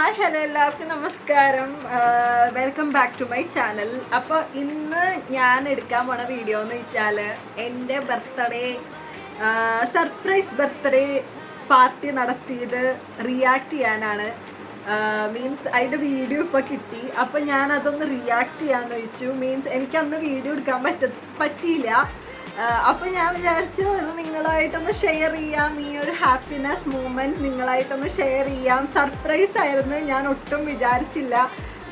Hi hello എല്ലാവർക്കും നമസ്കാരം. Welcome back to my channel. അപ്പോൾ ഇന്ന് ഞാൻ എടുക്കാൻ പോണ വീഡിയോ എന്ന് വെച്ചാൽ എൻ്റെ ബർത്ത്ഡേ സർപ്രൈസ് ബർത്ത്ഡേ പാർട്ടി നടത്തിയത് റിയാക്ട് ചെയ്യാനാണ്. മീൻസ് അതിൻ്റെ വീഡിയോ ഇപ്പോൾ കിട്ടി. അപ്പോൾ ഞാൻ അതൊന്ന് റിയാക്ട് ചെയ്യാമെന്ന് വെച്ചു. മീൻസ് എനിക്കന്ന് വീഡിയോ എടുക്കാൻ പറ്റിയില്ല. അപ്പോൾ ഞാൻ വിചാരിച്ചു ഇത് നിങ്ങളായിട്ടൊന്ന് ഷെയർ ചെയ്യാം, ഈ ഒരു ഹാപ്പിനെസ് മൂമെൻറ്റ് നിങ്ങളായിട്ടൊന്ന് ഷെയർ ചെയ്യാം. സർപ്രൈസ് ആയിരുന്നു, ഞാൻ ഒട്ടും വിചാരിച്ചില്ല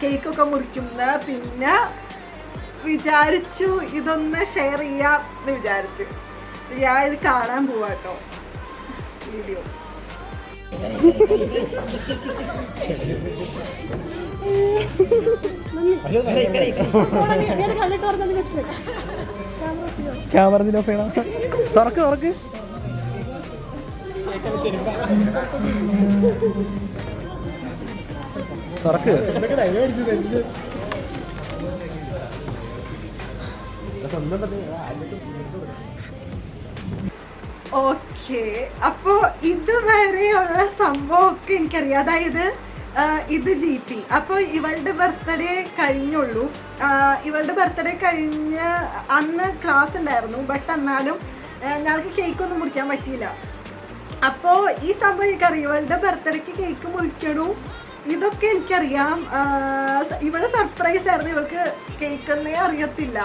കേക്കൊക്കെ മുറിക്കുന്നത്. പിന്നെ വിചാരിച്ചു ഇതൊന്ന് ഷെയർ ചെയ്യാം എന്ന് വിചാരിച്ചു. ഞാൻ ഇത് കാണാൻ പോവാട്ടോ വീഡിയോ. ക്യാമറ തുറക്ക് ഓക്കെ, അപ്പോ ഇതുവരെയുള്ള സംഭവമൊക്കെ എനിക്കറിയാം. അതായത് ഇത് GP. അപ്പോൾ ഇവളുടെ ബർത്ത്ഡേ കഴിഞ്ഞുള്ളൂ. ഇവളുടെ ബർത്ത്ഡേ കഴിഞ്ഞ് അന്ന് ക്ലാസ് ഉണ്ടായിരുന്നു. ബട്ട് എന്നാലും ഞങ്ങൾക്ക് കേക്കൊന്നും മുറിക്കാൻ പറ്റിയില്ല. അപ്പോൾ ഈ സംഭവം എനിക്കറിയാം, ഇവളുടെ ബർത്ത്ഡേക്ക് കേക്ക് മുറിക്കണു, ഇതൊക്കെ എനിക്കറിയാം. ഇവളുടെ സർപ്രൈസ് ആയിരുന്നു, ഇവൾക്ക് കേക്കൊന്നേ അറിയത്തില്ല.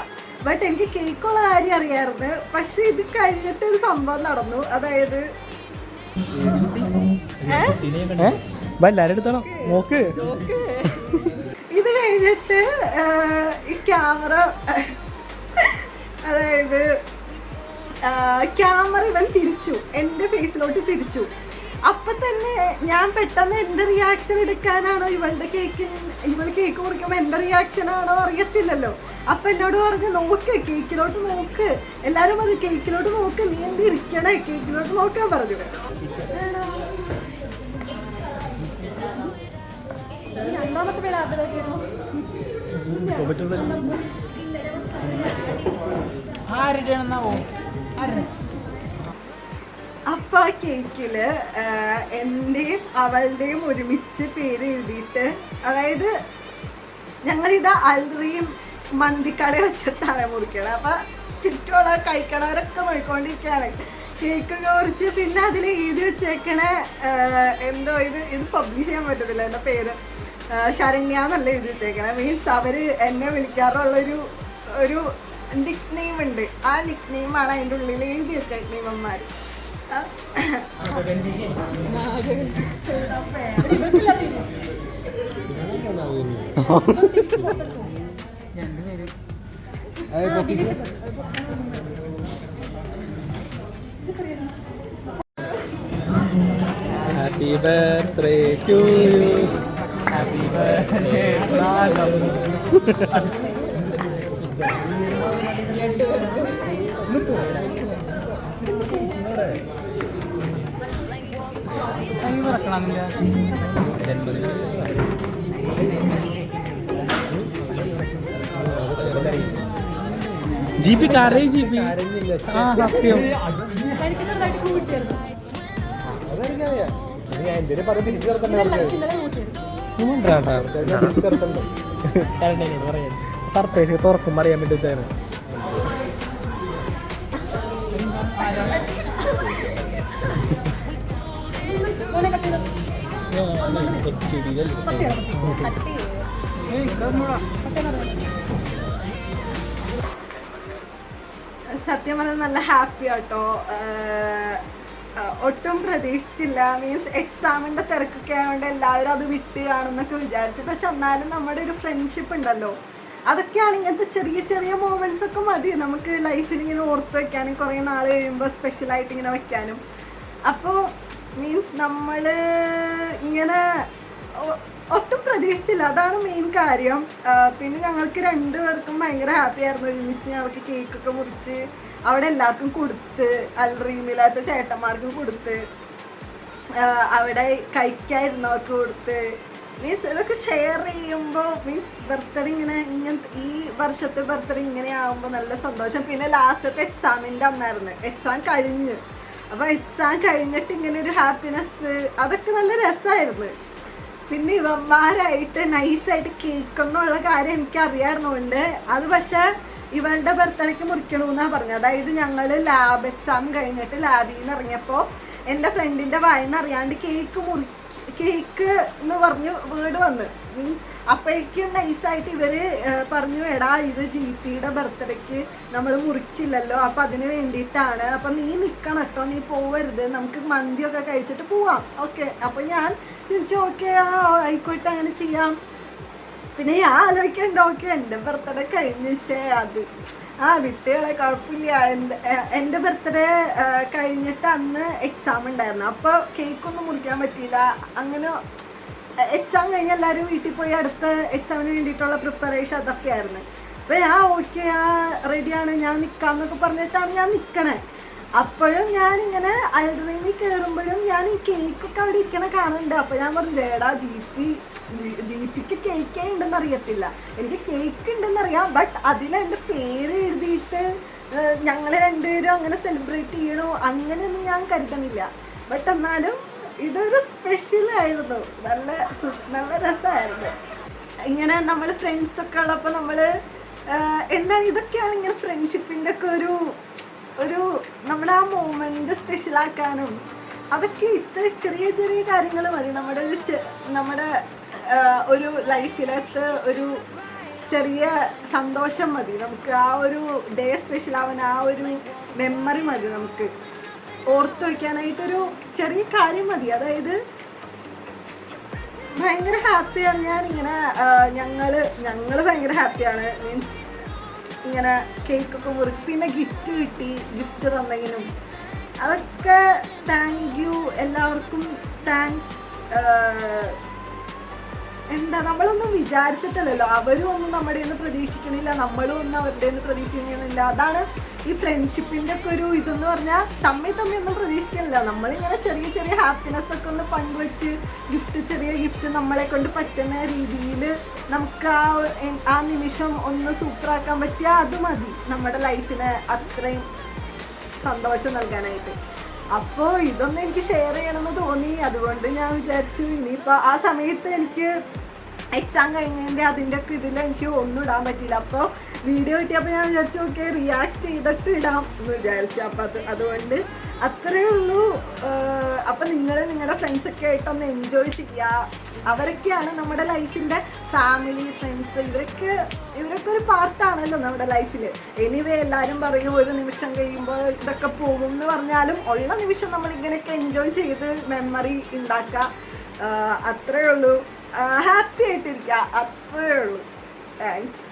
ബട്ട് എനിക്ക് കേക്കുള്ള കാര്യം അറിയാമായിരുന്നു. പക്ഷെ ഇത് കഴിഞ്ഞിട്ട് ഒരു സംഭവം നടന്നു. അതായത് ഇത് കഴിഞ്ഞിട്ട് ഈ ക്യാമറ, അതായത് ക്യാമറ ഇവൻ തിരിച്ചു, എൻ്റെ ഫേസിലോട്ട് തിരിച്ചു. അപ്പൊ തന്നെ ഞാൻ പെട്ടെന്ന് എൻ്റെ റിയാക്ഷൻ എടുക്കാനാണോ ഇവൾ കേക്ക് മുറിക്കുമ്പോൾ എൻ്റെ റിയാക്ഷൻ ആണോ അറിയത്തില്ലല്ലോ. അപ്പൊ എന്നോട് പറഞ്ഞു, നോക്ക് കേക്കിലോട്ട് നോക്ക്, എല്ലാരും അത് കേക്കിലോട്ട് നോക്ക്, നീ എന്ത് ഇരിക്കണേ, കേക്കിലോട്ട് നോക്കാൻ പറഞ്ഞു. രണ്ടാമത്തെ പേര് ആദ്യമായിരുന്നു. അപ്പൊ ആ കേക്കില് എന്റെയും അവളുടെയും ഒരുമിച്ച് പേര് എഴുതിയിട്ട്, അതായത് ഞങ്ങളിത് അൽറിയും മന്തിക്കട വെച്ചിട്ടാണ് മുറിക്കണത്. അപ്പൊ ചുറ്റുമുള്ള കഴിക്കണവരൊക്കെ നോക്കിക്കൊണ്ടിരിക്കുകയാണ് കേക്ക് കുറിച്ച്. പിന്നെ അതിൽ എഴുതി വെച്ചേക്കണേ എന്തോ ഇത് പബ്ലിഷ് ചെയ്യാൻ പറ്റത്തില്ല, എൻ്റെ പേര് ശരണ്യ എന്നല്ല എഴുതി വെച്ചേക്കണേ. മീൻസ് അവര് എന്നെ വിളിക്കാറുള്ളൊരു നിക് നെയിം ഉണ്ട്. ആ നിക് നെയിമാണ് അതിൻ്റെ ഉള്ളിൽ എഴുതി വെച്ചേക്കണേ ഇവന്മാർ. Happy birthday to you, happy birthday GP കാരേ GP സത്യം. സർപ്രൈസ് തുറക്കും അറിയാൻ വേണ്ടി വെച്ചാണ്. സത്യം പറഞ്ഞാൽ നല്ല ഹാപ്പി ആട്ടോ. ഒട്ടും പ്രതീക്ഷിച്ചില്ല. മീൻസ് എക്സാമിൻ്റെ തിരക്കൊക്കെ ആയതുകൊണ്ട് എല്ലാവരും അത് വിട്ട് കാണുന്നൊക്കെ വിചാരിച്ചു. പക്ഷെ എന്നാലും നമ്മുടെ ഒരു ഫ്രണ്ട്ഷിപ്പ് ഉണ്ടല്ലോ, അതൊക്കെയാണ് ഇങ്ങനത്തെ ചെറിയ ചെറിയ മൊമെൻറ്റ്സ് ഒക്കെ മതി നമുക്ക് ലൈഫിൽ ഇങ്ങനെ ഓർത്ത് വെക്കാനും, കുറേ നാൾ കഴിയുമ്പോൾ സ്പെഷ്യലായിട്ട് ഇങ്ങനെ വെക്കാനും. അപ്പോൾ മീൻസ് നമ്മൾ ഇങ്ങനെ ഒട്ടും പ്രതീക്ഷിച്ചില്ല, അതാണ് മെയിൻ കാര്യം. പിന്നെ ഞങ്ങൾക്ക് രണ്ടുപേർക്കും ഭയങ്കര ഹാപ്പി ആയിരുന്നു. ഒരുമിച്ച് ഞങ്ങൾക്ക് കേക്കൊക്കെ മുറിച്ച് അവിടെ എല്ലാവർക്കും കൊടുത്ത്, അൽറീമില്ലാത്ത ചേട്ടന്മാർക്കും കൊടുത്ത്, അവിടെ കഴിക്കാതിരുന്നവർക്ക് കൊടുത്ത്. മീൻസ് ഇതൊക്കെ ഷെയർ ചെയ്യുമ്പോൾ മീൻസ് ബർത്ത്ഡേ ഇങ്ങനത്തെ ഈ വർഷത്തെ ബർത്ത്ഡേ ഇങ്ങനെ ആകുമ്പോൾ നല്ല സന്തോഷം. പിന്നെ ലാസ്റ്റത്തെ എക്സാമിൻ്റെ അന്നായിരുന്നു, എക്സാം കഴിഞ്ഞ്. അപ്പോൾ എക്സാം കഴിഞ്ഞിട്ട് ഇങ്ങനെ ഒരു ഹാപ്പിനെസ്, അതൊക്കെ നല്ല രസമായിരുന്നു. പിന്നെ ഇവന്മാരായിട്ട് നൈസായിട്ട് കേൾക്കുന്നുള്ള കാര്യം എനിക്ക് അറിയാറുണ്ട്. അത് പക്ഷെ ഇവളുടെ ബർത്ത്ഡേക്ക് മുറിക്കണമെന്നാണ് പറഞ്ഞത്. അതായത് ഞങ്ങൾ ലാബ് എക്സാം കഴിഞ്ഞിട്ട് ലാബിൽ നിന്ന് ഇറങ്ങിയപ്പോൾ എൻ്റെ ഫ്രണ്ടിൻ്റെ വായിന്ന് അറിയാണ്ട് കേക്ക് എന്ന് പറഞ്ഞ് വേർഡ് വന്ന് മീൻസ് അപ്പോഴേക്കും നൈസായിട്ട് ഇവർ പറഞ്ഞു, എടാ ഇത് GPയുടെ ബർത്ത്ഡേക്ക് നമ്മൾ മുറിച്ചില്ലല്ലോ, അപ്പം അതിന് വേണ്ടിയിട്ടാണ്, അപ്പം നീ നിൽക്കണം കേട്ടോ, നീ പോവരുത്, നമുക്ക് മന്തിയൊക്കെ കഴിച്ചിട്ട് പോവാം. ഓക്കെ, അപ്പം ഞാൻ ചോദിച്ചു ഓക്കെ ആയിക്കോട്ടെ അങ്ങനെ ചെയ്യാം. പിന്നെ ഞാൻ ആലോചിക്കണ്ട, ഓക്കെ എൻ്റെ ബർത്ത്ഡേ കഴിഞ്ഞേ അത് വിട്ടുകളെ കുഴപ്പമില്ല. എൻ്റെ ബർത്ത്ഡേ കഴിഞ്ഞിട്ട് അന്ന് എക്സാം ഉണ്ടായിരുന്നു, അപ്പോൾ കേക്കൊന്നും മുറിക്കാൻ പറ്റിയില്ല. അങ്ങനെ എക്സാം കഴിഞ്ഞ് എല്ലാവരും വീട്ടിൽ പോയി അടുത്ത എക്സാമിന് വേണ്ടിയിട്ടുള്ള പ്രിപ്പറേഷൻ അതൊക്കെ ആയിരുന്നു. അപ്പോൾ ഞാൻ ഓക്കെ റെഡിയാണ്, ഞാൻ നിൽക്കാമെന്നൊക്കെ പറഞ്ഞിട്ടാണ് ഞാൻ നിൽക്കണേ. അപ്പോഴും ഞാനിങ്ങനെ ഐസ്ക്രീമിൽ കയറുമ്പോഴും ഞാൻ ഈ കേക്കൊക്കെ അവിടെ ഇരിക്കണ കാണുന്നുണ്ട്. അപ്പോൾ ഞാൻ പറഞ്ഞു, ചേടാ GPക്ക് കേക്കേ ഉണ്ടെന്ന് അറിയത്തില്ല, എനിക്ക് കേക്ക് ഉണ്ടെന്നറിയാം, ബട്ട് അതിലെൻ്റെ പേര് എഴുതിയിട്ട് ഞങ്ങൾ രണ്ടുപേരും അങ്ങനെ സെലിബ്രേറ്റ് ചെയ്യണോ അങ്ങനെയൊന്നും ഞാൻ കരുതണില്ല. ബട്ട് എന്നാലും ഇതൊരു സ്പെഷ്യലായിരുന്നു, നല്ല രസമായിരുന്നു. ഇങ്ങനെ നമ്മൾ ഫ്രണ്ട്സൊക്കെ ഉള്ളപ്പോൾ നമ്മൾ എന്താണ് ഇതൊക്കെയാണ് ഇങ്ങനെ ഫ്രണ്ട്ഷിപ്പിൻ്റെ ഒക്കെ ഒരു നമ്മുടെ ആ മൊമെൻ്റ് സ്പെഷ്യലാക്കാനും അതൊക്കെ ഇത്ര ചെറിയ ചെറിയ കാര്യങ്ങൾ മതി. നമ്മുടെ ഒരു ലൈഫിലത്തെ ഒരു ചെറിയ സന്തോഷം മതി നമുക്ക്, ആ ഒരു ഡേ സ്പെഷ്യലാവാൻ ആ ഒരു മെമ്മറി മതി നമുക്ക് ഓർത്ത് വയ്ക്കാനായിട്ടൊരു ചെറിയ കാര്യം മതി. അതായത് ഭയങ്കര ഹാപ്പിയാണ് ഞാനിങ്ങനെ ഞങ്ങൾ ഭയങ്കര ഹാപ്പിയാണ്. മീൻസ് ഇങ്ങനെ കേക്കൊക്കെ മുറിച്ച് പിന്നെ ഗിഫ്റ്റ് കിട്ടി, ഗിഫ്റ്റ് തന്നെങ്കിലും അതൊക്കെ താങ്ക് യു, എല്ലാവർക്കും താങ്ക്സ്. എന്താ നമ്മളൊന്നും വിചാരിച്ചിട്ടില്ലല്ലോ, അവരും ഒന്നും നമ്മുടെ നിന്ന് പ്രതീക്ഷിക്കണില്ല, നമ്മളും ഒന്നും അവരുടെ നിന്ന് പ്രതീക്ഷിക്കണില്ല. അതാണ് ഈ ഫ്രണ്ട്ഷിപ്പിൻ്റെ ഒക്കെ ഒരു ഇതെന്ന് പറഞ്ഞാൽ തമ്മിൽ ഒന്നും പ്രതീക്ഷിക്കണില്ല. നമ്മളിങ്ങനെ ചെറിയ ചെറിയ ഹാപ്പിനെസ് ഒക്കെ ഒന്ന് പങ്കുവെച്ച് ചെറിയ ഗിഫ്റ്റ് നമ്മളെ കൊണ്ട് പറ്റുന്ന രീതിയിൽ നമുക്ക് ആ നിമിഷം ഒന്ന് സൂപ്പറാക്കാൻ പറ്റിയാൽ അത് മതി നമ്മുടെ ലൈഫിന് അത്രയും സന്തോഷം നൽകാനായിട്ട്. അപ്പോൾ ഇതൊന്നും എനിക്ക് ഷെയർ ചെയ്യണമെന്ന് തോന്നി, അതുകൊണ്ട് ഞാൻ വിചാരിച്ചു ഇനിയിപ്പോൾ ആ സമയത്ത് എനിക്ക് എക്സാം കഴിഞ്ഞതിൻ്റെ അതിൻ്റെ ഒക്കെ ഇതിൽ എനിക്ക് ഒന്നും ഇടാൻ പറ്റിയില്ല. അപ്പോൾ വീഡിയോ കിട്ടിയപ്പോൾ ഞാൻ വിചാരിച്ചു ഓക്കെ റിയാക്ട് ചെയ്തിട്ട് ഇടാം എന്ന് വിചാരിച്ചു. അപ്പോൾ അതുകൊണ്ട് അത്രയേ ഉള്ളൂ. അപ്പം നിങ്ങളുടെ ഫ്രണ്ട്സൊക്കെ ആയിട്ടൊന്ന് എൻജോയ് ചെയ്യുക. അവരൊക്കെയാണ് നമ്മുടെ ലൈഫിൻ്റെ ഫാമിലി, ഫ്രണ്ട്സ്, ഇവരൊക്കെ ഒരു പാർട്ടാണല്ലോ നമ്മുടെ ലൈഫിൽ. എനിവേ എല്ലാവരും പറയും ഒരു നിമിഷം കഴിയുമ്പോൾ ഇതൊക്കെ പോകും എന്ന് പറഞ്ഞാലും ഉള്ള നിമിഷം നമ്മളിങ്ങനെയൊക്കെ എൻജോയ് ചെയ്ത് മെമ്മറി ഉണ്ടാക്കുക. അത്രയേ ഉള്ളൂ. ഹാപ്പി ആയിട്ടിരിക്കുക, അത്രയേ ഉള്ളൂ. താങ്ക്സ്.